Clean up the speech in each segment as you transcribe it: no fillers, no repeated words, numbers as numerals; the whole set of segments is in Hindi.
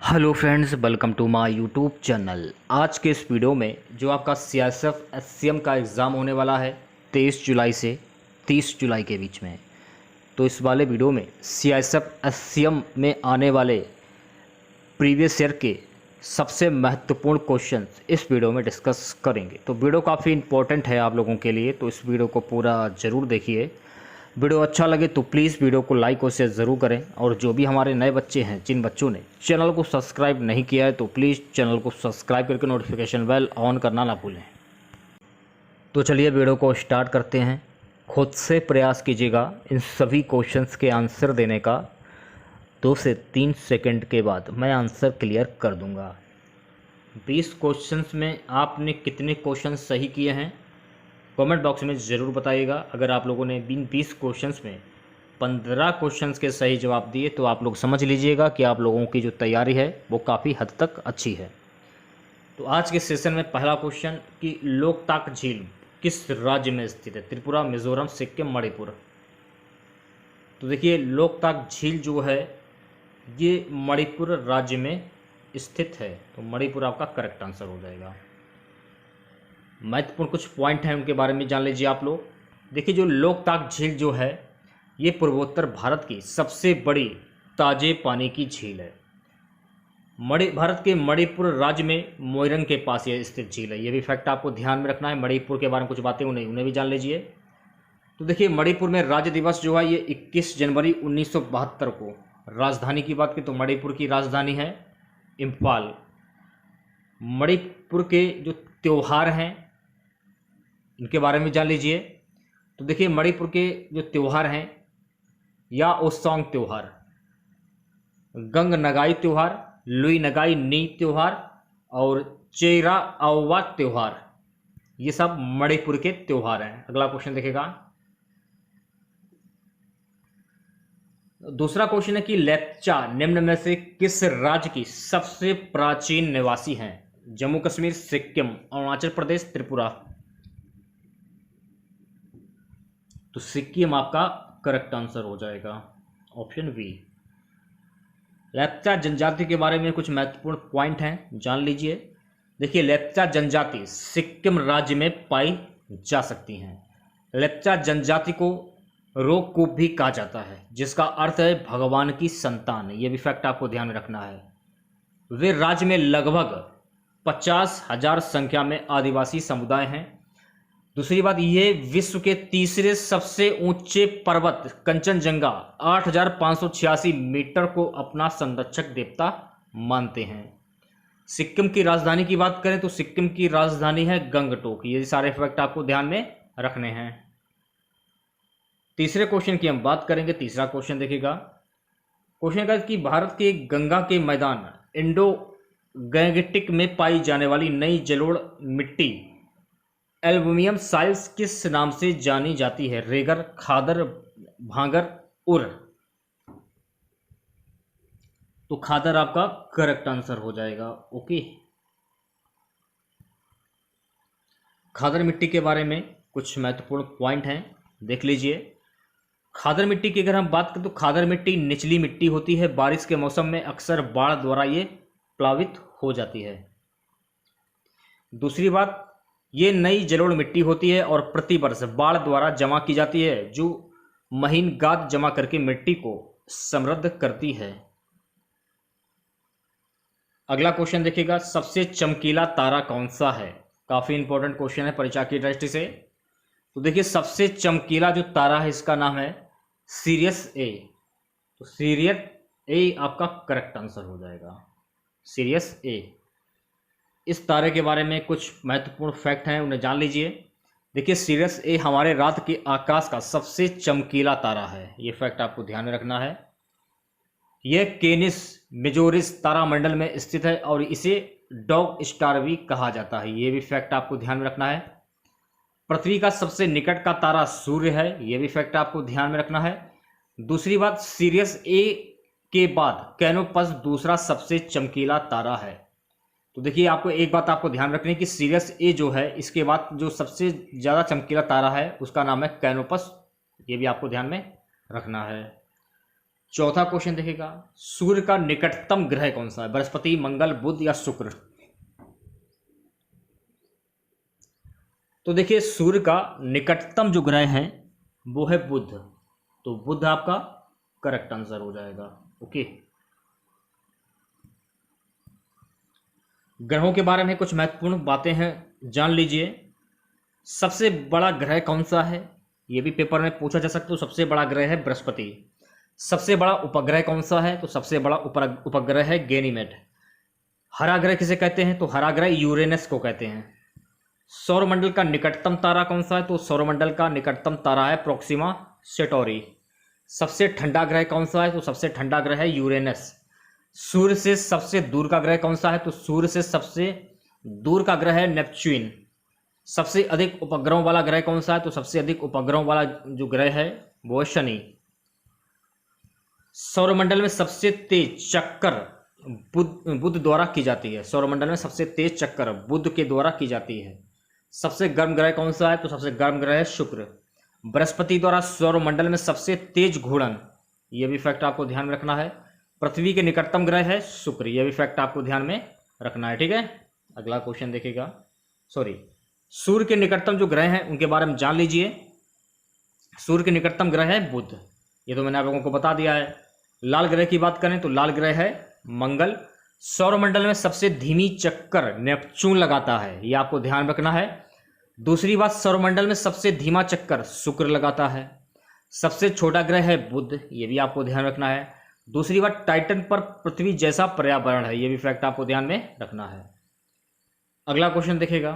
Hello friends, welcome to my YouTube channel. आज के इस वीडियो में जो आपका सीआईएसएफ एससीएम का एग्ज़ाम होने वाला है 23 जुलाई से 30 जुलाई के बीच में, तो इस वाले वीडियो में सीआईएसएफ एससीएम में आने वाले प्रीवियस ईयर के सबसे महत्वपूर्ण क्वेश्चंस इस वीडियो में डिस्कस करेंगे। तो वीडियो काफ़ी इंपॉर्टेंट है आप लोगों के लिए, तो इस वीडियो को पूरा ज़रूर देखिए। वीडियो अच्छा लगे तो प्लीज़ वीडियो को लाइक और शेयर ज़रूर करें, और जो भी हमारे नए बच्चे हैं, जिन बच्चों ने चैनल को सब्सक्राइब नहीं किया है, तो प्लीज़ चैनल को सब्सक्राइब करके नोटिफिकेशन बेल ऑन करना ना भूलें। तो चलिए वीडियो को स्टार्ट करते हैं। खुद से प्रयास कीजिएगा इन सभी क्वेश्चंस के आंसर देने का। 2 से 3 सेकंड के बाद मैं आंसर क्लियर कर दूंगा। 20 क्वेश्चंस में आपने कितने क्वेश्चन सही किए हैं कमेंट बॉक्स में ज़रूर बताइएगा। अगर आप लोगों ने 20 क्वेश्चंस में 15 क्वेश्चंस के सही जवाब दिए तो आप लोग समझ लीजिएगा कि आप लोगों की जो तैयारी है वो काफ़ी हद तक अच्छी है। तो आज के सेशन में पहला क्वेश्चन कि लोकताक झील किस राज्य में स्थित है? त्रिपुरा, मिजोरम, सिक्किम, मणिपुर। तो देखिए, लोकताक झील जो है ये मणिपुर राज्य में स्थित है, तो मणिपुर आपका करेक्ट आंसर हो जाएगा। महत्वपूर्ण कुछ पॉइंट हैं, उनके बारे में जान लीजिए आप लोग। देखिए, जो लोकताक झील जो है ये पूर्वोत्तर भारत की सबसे बड़ी ताजे पानी की झील है। भारत के मणिपुर राज्य में मोइरंग के पास ये स्थित झील है। ये भी फैक्ट आपको ध्यान में रखना है। मणिपुर के बारे में कुछ बातें उन्हें भी जान लीजिए। तो देखिए, मणिपुर में राज्य दिवस जो है ये 21 जनवरी 1972 को। राजधानी की बात की तो मणिपुर की राजधानी है इम्फाल। मणिपुर के जो त्यौहार हैं इनके बारे में जान लीजिए। तो देखिए, मणिपुर के जो त्यौहार हैं या ओसोंग त्यौहार, गंग नगाई त्यौहार, लुई नगाई नी त्यौहार और चेरा अववा त्यौहार, ये सब मणिपुर के त्यौहार हैं। अगला क्वेश्चन देखेगा। दूसरा क्वेश्चन है कि लेप्चा निम्न में से किस राज्य की सबसे प्राचीन निवासी हैं? जम्मू कश्मीर, सिक्किम, अरुणाचल प्रदेश, त्रिपुरा। तो सिक्किम आपका करेक्ट आंसर हो जाएगा, ऑप्शन बी। लेप्चा जनजाति के बारे में कुछ महत्वपूर्ण पॉइंट हैं, जान लीजिए। देखिए, लेप्चा जनजाति सिक्किम राज्य में पाई जा सकती हैं। लेप्चा जनजाति को रोककूप भी कहा जाता है, जिसका अर्थ है भगवान की संतान। ये भी फैक्ट आपको ध्यान में रखना है। वे राज्य में लगभग 50,000 संख्या में आदिवासी समुदाय हैं। दूसरी बात, ये विश्व के तीसरे सबसे ऊंचे पर्वत कंचनजंगा 8,586 मीटर को अपना संरक्षक देवता मानते हैं। सिक्किम की राजधानी की बात करें तो सिक्किम की राजधानी है गंगटोक। ये सारे फैक्ट आपको ध्यान में रखने हैं। तीसरे क्वेश्चन की हम बात करेंगे। तीसरा क्वेश्चन देखिएगा। क्वेश्चन का कि भारत के गंगा के मैदान इंडो गैंगटिक में पाई जाने वाली नई जलोढ़ मिट्टी एल्युमिनियम साइल्स किस नाम से जानी जाती है? रेगर, खादर, भांगर, उर। तो खादर आपका करेक्ट आंसर हो जाएगा। ओके, खादर मिट्टी के बारे में कुछ महत्वपूर्ण पॉइंट हैं, देख लीजिए। खादर मिट्टी की अगर हम बात करें तो खादर मिट्टी निचली मिट्टी होती है। बारिश के मौसम में अक्सर बाढ़ द्वारा ये प्लावित हो जाती है। दूसरी बात, ये नई जलोढ़ मिट्टी होती है और प्रतिवर्ष बाढ़ द्वारा जमा की जाती है, जो महीन गाद जमा करके मिट्टी को समृद्ध करती है। अगला क्वेश्चन देखिएगा। सबसे चमकीला तारा कौन सा है? काफी इंपॉर्टेंट क्वेश्चन है परीक्षा की दृष्टि से। तो देखिए, सबसे चमकीला जो तारा है इसका नाम है सीरियस ए। तो सीरियस ए आपका करेक्ट आंसर हो जाएगा, सीरियस ए। इस तारे के बारे में कुछ महत्वपूर्ण फैक्ट हैं, उन्हें जान लीजिए। देखिए, सीरियस ए हमारे रात के आकाश का सबसे चमकीला तारा है। ये फैक्ट आपको ध्यान में रखना है। यह केनिस मेजोरिस तारामंडल में स्थित है और इसे डॉग स्टार भी कहा जाता है। ये भी फैक्ट आपको ध्यान में रखना है। पृथ्वी का सबसे निकट का तारा सूर्य है। ये भी फैक्ट आपको ध्यान में रखना है। दूसरी बात, सीरियस ए के बाद कैनोपस दूसरा सबसे चमकीला तारा है। तो देखिए, आपको एक बात आपको ध्यान रखनी है कि सीरियस ए जो है इसके बाद जो सबसे ज़्यादा चमकीला तारा है उसका नाम है कैनोपस। ये भी आपको ध्यान में रखना है। चौथा क्वेश्चन देखिएगा, सूर्य का निकटतम ग्रह कौन सा है? बृहस्पति, मंगल, बुध या शुक्र? तो देखिए सूर्य का निकटतम जो ग्रह है वो है बुध, तो बुध आपका करेक्ट आंसर हो जाएगा। ओके, ग्रहों के बारे में कुछ महत्वपूर्ण बातें हैं, जान लीजिए। सबसे बड़ा ग्रह कौन सा है, ये भी पेपर में पूछा जा सकता है। तो सबसे बड़ा ग्रह है बृहस्पति। सबसे बड़ा उपग्रह कौन सा है? तो सबसे बड़ा उपग्रह है गैनीमेड। हरा ग्रह किसे कहते हैं? तो हरा ग्रह यूरेनस को कहते हैं। सौरमंडल का निकटतम तारा कौन सा है? तो सौरमंडल का निकटतम तारा है प्रोक्सिमा सेंटोरी। सबसे ठंडा ग्रह कौन सा है? तो सबसे ठंडा ग्रह है यूरेनस। सूर्य से सबसे दूर का ग्रह कौन सा है? तो सूर्य से सबसे दूर का ग्रह है नेपच्यून। सबसे अधिक उपग्रहों वाला ग्रह कौन सा है? तो सबसे अधिक उपग्रहों वाला जो ग्रह है वो है शनि। सौरमंडल में सबसे तेज चक्कर बुध द्वारा की जाती है। सौरमंडल में सबसे तेज चक्कर बुध के द्वारा की जाती है। सबसे गर्म ग्रह कौन सा है? तो सबसे गर्म ग्रह है शुक्र। बृहस्पति द्वारा सौरमंडल में सबसे तेज घूर्णन, यह भी फैक्ट आपको ध्यान में रखना है। पृथ्वी के निकटतम ग्रह है शुक्र, यह भी फैक्ट आपको ध्यान में रखना है। ठीक है, अगला क्वेश्चन देखिएगा। सूर्य के निकटतम जो ग्रह हैं उनके बारे में जान लीजिए। सूर्य के निकटतम ग्रह है बुध, ये तो मैंने आप लोगों को बता दिया है। लाल ग्रह की बात करें तो लाल ग्रह है मंगल। सौरमंडल में सबसे धीमी चक्कर नेपच्यून लगाता है, ये आपको ध्यान रखना है। दूसरी बात, सौरमंडल में सबसे धीमा चक्कर शुक्र लगाता है। सबसे छोटा ग्रह है बुध, ये भी आपको ध्यान रखना है। दूसरी बात, टाइटन पर पृथ्वी जैसा पर्यावरण है, ये भी फैक्ट आपको ध्यान में रखना है। अगला क्वेश्चन देखिएगा,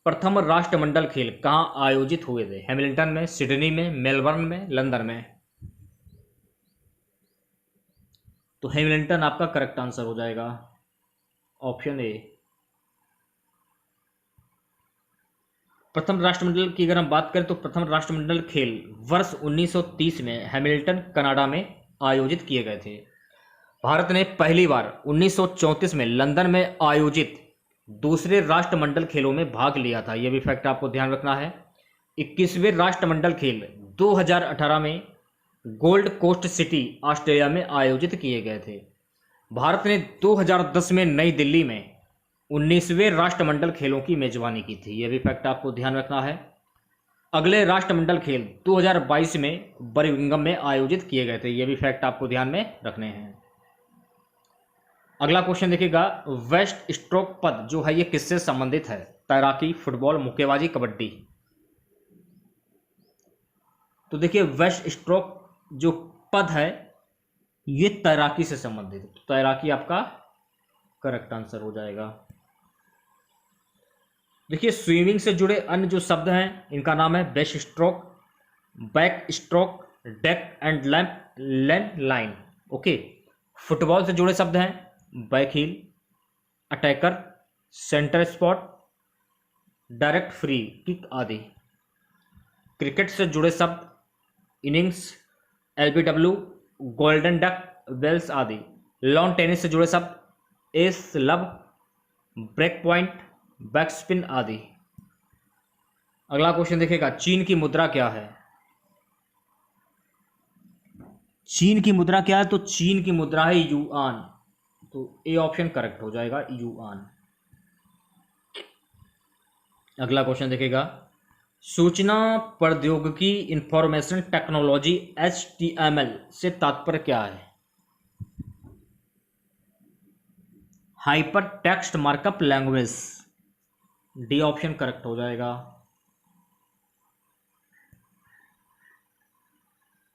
प्रथम राष्ट्रमंडल खेल कहाँ आयोजित हुए थे? हैमिल्टन में, सिडनी में, मेलबर्न में, लंदन में? तो हैमिल्टन आपका करेक्ट आंसर हो जाएगा, ऑप्शन ए। प्रथम राष्ट्रमंडल की अगर हम बात करें तो प्रथम राष्ट्रमंडल खेल वर्ष 1930 में हैमिल्टन कनाडा में आयोजित किए गए थे। भारत ने पहली बार 1934 में लंदन में आयोजित दूसरे राष्ट्रमंडल खेलों में भाग लिया था, यह भी फैक्ट आपको ध्यान रखना है। 21वें राष्ट्रमंडल खेल 2018 में गोल्ड कोस्ट सिटी ऑस्ट्रेलिया में आयोजित किए गए थे। भारत ने 2010 में नई दिल्ली में 19वें राष्ट्रमंडल खेलों की मेजबानी की थी, यह भी फैक्ट आपको ध्यान रखना है। अगले राष्ट्रमंडल खेल 2022 में बर्मिंघम में आयोजित किए गए थे, यह भी फैक्ट आपको ध्यान में रखने हैं। अगला क्वेश्चन देखिएगा, वेस्ट स्ट्रोक पद जो है ये किससे संबंधित है? तैराकी, फुटबॉल, मुक्केबाजी, कबड्डी? तो देखिए वेस्ट स्ट्रोक जो पद है ये तैराकी से संबंधित है, तो तैराकी आपका करेक्ट आंसर हो जाएगा। देखिए स्विमिंग से जुड़े अन्य जो शब्द हैं इनका नाम है breast stroke, back stroke, deck and land line. Okay, football से जुड़े शब्द हैं back heel, attacker, centre spot, direct free kick आदि। क्रिकेट से जुड़े शब्द इनिंग्स, एलबीडब्ल्यू, गोल्डन डक, वेल्स आदि। लॉन टेनिस से जुड़े शब्द एस लब, ब्रेक पॉइंट, बैक स्पिन आदि। अगला क्वेश्चन देखिएगा, चीन की मुद्रा क्या है? चीन की मुद्रा क्या है? तो चीन की मुद्रा है युआन, तो ए ऑप्शन करेक्ट हो जाएगा, युआन। अगला क्वेश्चन देखिएगा, सूचना प्रौद्योगिकी इंफॉर्मेशन टेक्नोलॉजी HTML से तात्पर्य क्या है? Hyper text markup language, D option correct हो जाएगा।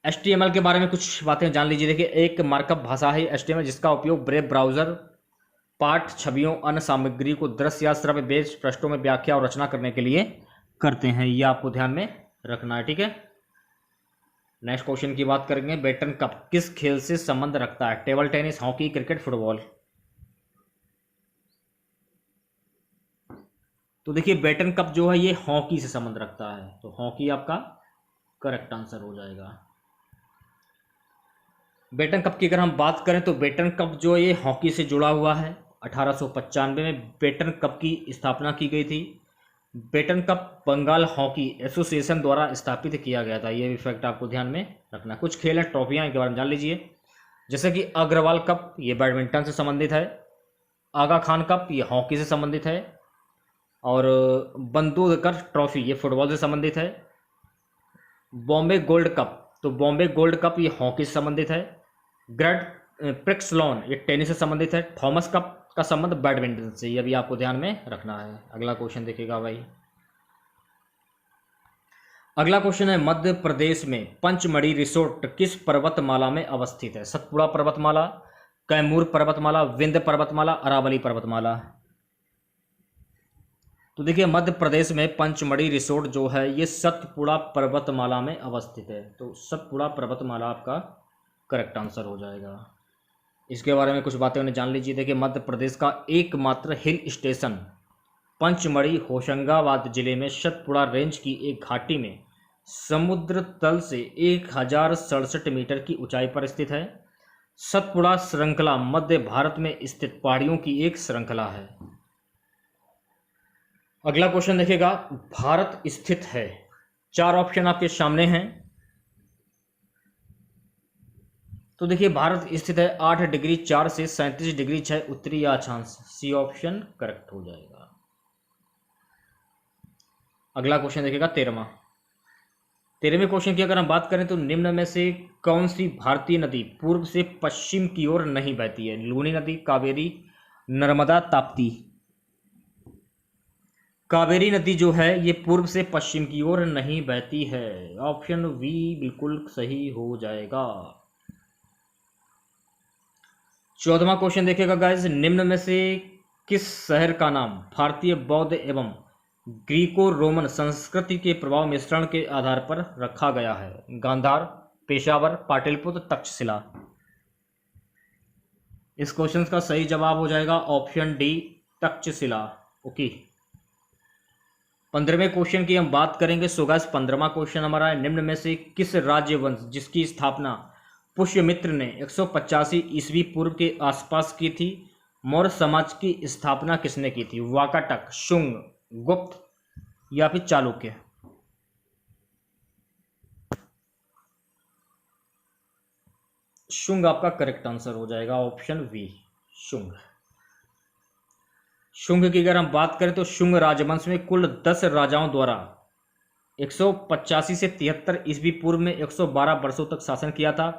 HTML के बारे में कुछ बातें जान लीजिए। देखिए एक मार्कअप भाषा है HTML जिसका उपयोग ब्रेव ब्राउजर पाठ, छवियों, अन्य सामग्री को दृश्य या श्रव्य बेस पृष्ठों में व्याख्या और रचना करने के लिए करते हैं, ये आपको ध्यान में रखना है। ठीक है, नेक्स्ट क्वेश्चन की बात करेंगे, बेटन कप किस खेल से संबंध रखता है? Table tennis, hockey, cricket, football? तो देखिए बेटन कप जो है ये हॉकी से संबंध रखता है, तो हॉकी आपका करेक्ट आंसर हो जाएगा। बेटन कप की अगर हम बात करें तो बेटन कप जो ये हॉकी से जुड़ा हुआ है। 1895 में बेटन कप की स्थापना की गई थी। Beighton cup Bengal hockey association द्वारा स्थापित किया गया था, ये भी फैक्ट आपको ध्यान में रखना। कुछ खेल हैं, ट्रॉफियां, इनके बारे में जान लीजिए। जैसे कि अग्रवाल कप ये बैडमिंटन से संबंधित है, आगा खान कप ये हॉकी से संबंधित है, और बंदूककर ट्रॉफी ये फुटबॉल से संबंधित है। बॉम्बे गोल्ड कप, तो बॉम्बे गोल्ड कप ये हॉकी से संबंधित है। ग्रैंड प्रिक्स लॉन ये टेनिस से संबंधित है। थॉमस कप का संबंध बैडमिंटन से, ये भी आपको ध्यान में रखना है। अगला क्वेश्चन देखिएगा भाई। अगला क्वेश्चन है, मध्य प्रदेश में पंचमढ़ी रिसोर्ट किस पर्वतमाला में अवस्थित है? सतपुड़ा पर्वतमाला, कैमूर पर्वतमाला, विंध्य पर्वतमाला, अरावली पर्वतमाला। तो देखिए मध्य प्रदेश में पंचमढ़ी रिसोर्ट जो है ये सतपुड़ा पर्वतमाला में अवस्थित है। तो सतपुड़ा पर्वतमाला आपका करेक्ट आंसर हो जाएगा। इसके बारे में कुछ बातें उन्हें जान लीजिए। देखिए मध्य प्रदेश का एकमात्र हिल स्टेशन पंचमढ़ी होशंगाबाद जिले में सतपुड़ा रेंज की एक घाटी में समुद्र तल से 1067 मीटर की ऊंचाई पर स्थित है। सतपुड़ा श्रृंखला मध्य भारत में स्थित पहाड़ियों की एक श्रृंखला है। अगला क्वेश्चन देखिएगा, भारत स्थित है, 4 ऑप्शन आपके सामने हैं। तो देखिए भारत स्थित है 8 डिग्री 4 से 37 डिग्री 6 उत्तरी अक्षांश। सी ऑप्शन करेक्ट हो जाएगा। अगला क्वेश्चन देखिएगा 13वें क्वेश्चन की अगर हम बात करें तो निम्न में से कौन सी भारतीय नदी पूर्व से पश्चिम की ओर नहीं बहती है? लूनी नदी, कावेरी, नर्मदा, ताप्ती। कावेरी नदी जो है ये पूर्व से पश्चिम की ओर नहीं बहती है। ऑप्शन बी बिल्कुल सही हो जाएगा। 14वां क्वेश्चन देखिएगा गाइस, निम्न में से किस शहर का नाम भारतीय बौद्ध एवं ग्रीको रोमन संस्कृति के प्रभाव मिश्रण के आधार पर रखा गया है? गांधार, पेशावर, पाटलिपुत्र, तक्षशिला। इस क्वेश्चन का सही जवाब हो जाएगा ऑप्शन डी, तक्षशिला। ओके। 15वें क्वेश्चन की हम बात करेंगे। सो गाइस 15वां क्वेश्चन हमारा है, निम्न में से किस राज्यवंश जिसकी स्थापना पुष्यमित्र ने 185 ईस्वी पूर्व के आसपास की थी? मौर्य समाज की स्थापना किसने की थी? वाकाटक, शुंग, गुप्त या फिर चालुक्य। शुंग आपका करेक्ट आंसर हो जाएगा, ऑप्शन बी, शुंग। शुंग की अगर हम बात करें तो शुंग राजवंश में कुल 10 राजाओं द्वारा 185 से 73 ईस्वी पूर्व में 112 वर्षों तक शासन किया था।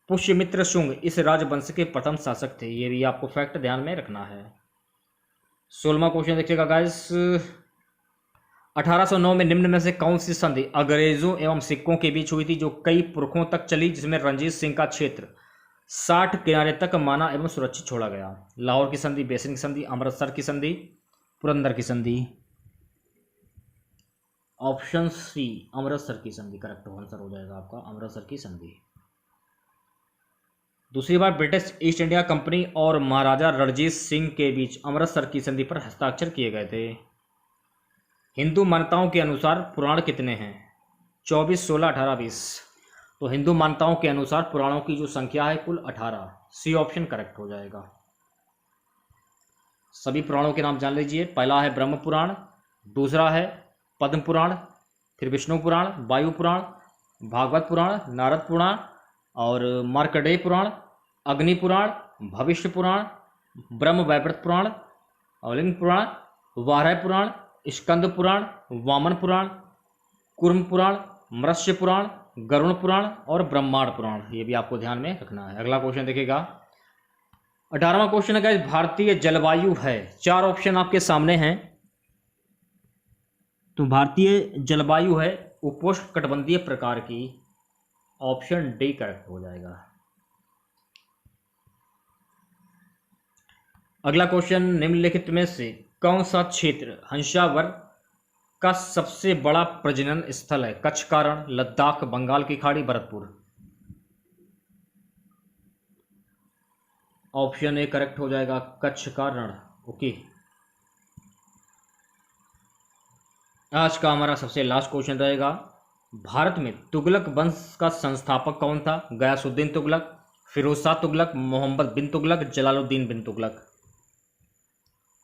पुष्यमित्र शुंग इस राजवंश के प्रथम शासक थे। ये भी आपको फैक्ट ध्यान में रखना है। 16वां क्वेश्चन देखिएगा गाइस, 1809 में निम्न में से कौन सी संधि अंग्रेजों एवं सिखों के बीच हुई थी जो कई पुरखों तक चली, जिसमें रंजीत सिंह का क्षेत्र 60 किनारे तक माना एवं सुरक्षित छोड़ा गया? लाहौर की संधि, बेसिन की संधि, अमृतसर की संधि, पुरंदर की संधि। ऑप्शन सी, अमृतसर की संधि करेक्ट आंसर हो जाएगा आपका, अमृतसर की संधि। दूसरी बार ब्रिटिश ईस्ट इंडिया कंपनी और महाराजा रणजीत सिंह के बीच अमृतसर की संधि पर हस्ताक्षर किए गए थे। हिंदू मान्यताओं के अनुसार पुराण कितने हैं? 24, 16, 18, 20। तो हिंदू मान्यताओं के अनुसार पुराणों की जो संख्या है कुल 18। सी ऑप्शन करेक्ट हो जाएगा। सभी पुराणों के नाम जान लीजिए। पहला है ब्रह्म पुराण, दूसरा है पद्म पुराण, फिर विष्णु पुराण, वायु पुराण, भागवत पुराण, नारद पुराण और मार्कंडेय पुराण, अग्नि पुराण, भविष्य पुराण, ब्रह्म वैवर्त पुराण, लिंग पुराण, वाराह पुराण, स्कंद पुराण, वामन पुराण, कूर्म पुराण, मत्स्य पुराण, गरुण पुराण और ब्रह्मांड पुराण। ये भी आपको ध्यान में रखना है। अगला क्वेश्चन देखिएगा, 18वां क्वेश्चन है भारतीय जलवायु है। 4 ऑप्शन आपके सामने हैं। तो भारतीय जलवायु है उपोष्णकटिबंधीय प्रकार की। ऑप्शन डी करेक्ट हो जाएगा। अगला क्वेश्चन, निम्नलिखित में से कौन सा क्षेत्र हंसावर का सबसे बड़ा प्रजनन स्थल है? कच्छ का रण, लद्दाख, बंगाल की खाड़ी, भरतपुर। ऑप्शन ए करेक्ट हो जाएगा, कच्छ का रण। ओके। आज का हमारा सबसे लास्ट क्वेश्चन रहेगा, भारत में तुगलक वंश का संस्थापक कौन था? गयासुद्दीन तुगलक, फिरोज शाह तुगलक, मोहम्मद बिन तुगलक, जलालुद्दीन बिन तुगलक।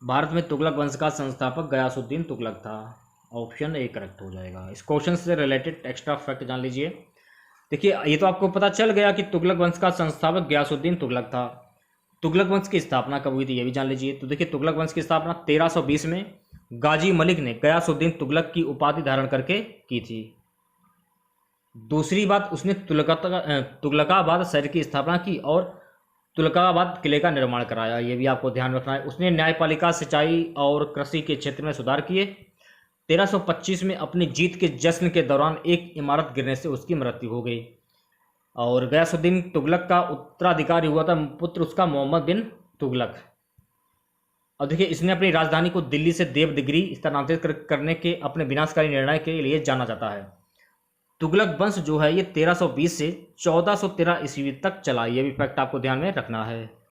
भारत में तुगलक वंश का संस्थापक गयासुद्दीन तुगलक था। ऑप्शन ए करेक्ट हो जाएगा। इस क्वेश्चन से रिलेटेड एक्स्ट्रा फैक्ट जान लीजिए। देखिए ये तो आपको पता चल गया कि तुगलक वंश का संस्थापक गयासुद्दीन तुगलक था। तुगलक वंश की स्थापना कब हुई थी ये भी जान लीजिए। तो देखिए तुगलक वंश की स्थापना 1320 में गाजी मलिक ने गयासुद्दीन तुगलक की उपाधि धारण करके की थी। दूसरी बात, उसने तुगलकाबाद शहर की स्थापना की और तुगलकाबाद किले का निर्माण कराया, ये भी आपको ध्यान रखना है। उसने न्यायपालिका, सिंचाई और कृषि के क्षेत्र में सुधार किए। 1325 में अपनी जीत के जश्न के दौरान एक इमारत गिरने से उसकी मृत्यु हो गई। और गयासुद्दीन तुगलक का उत्तराधिकारी हुआ था पुत्र उसका मोहम्मद बिन तुगलक। और देखिए इसने अपनी राजधानी को दिल्ली से देवगिरी स्थानांतरित करने के अपने विनाशकारी निर्णय के लिए जाना जाता है। तुगलक वंश जो है ये 1320 से 1413 ईस्वी तक चला, ये भी फैक्ट आपको ध्यान में रखना है।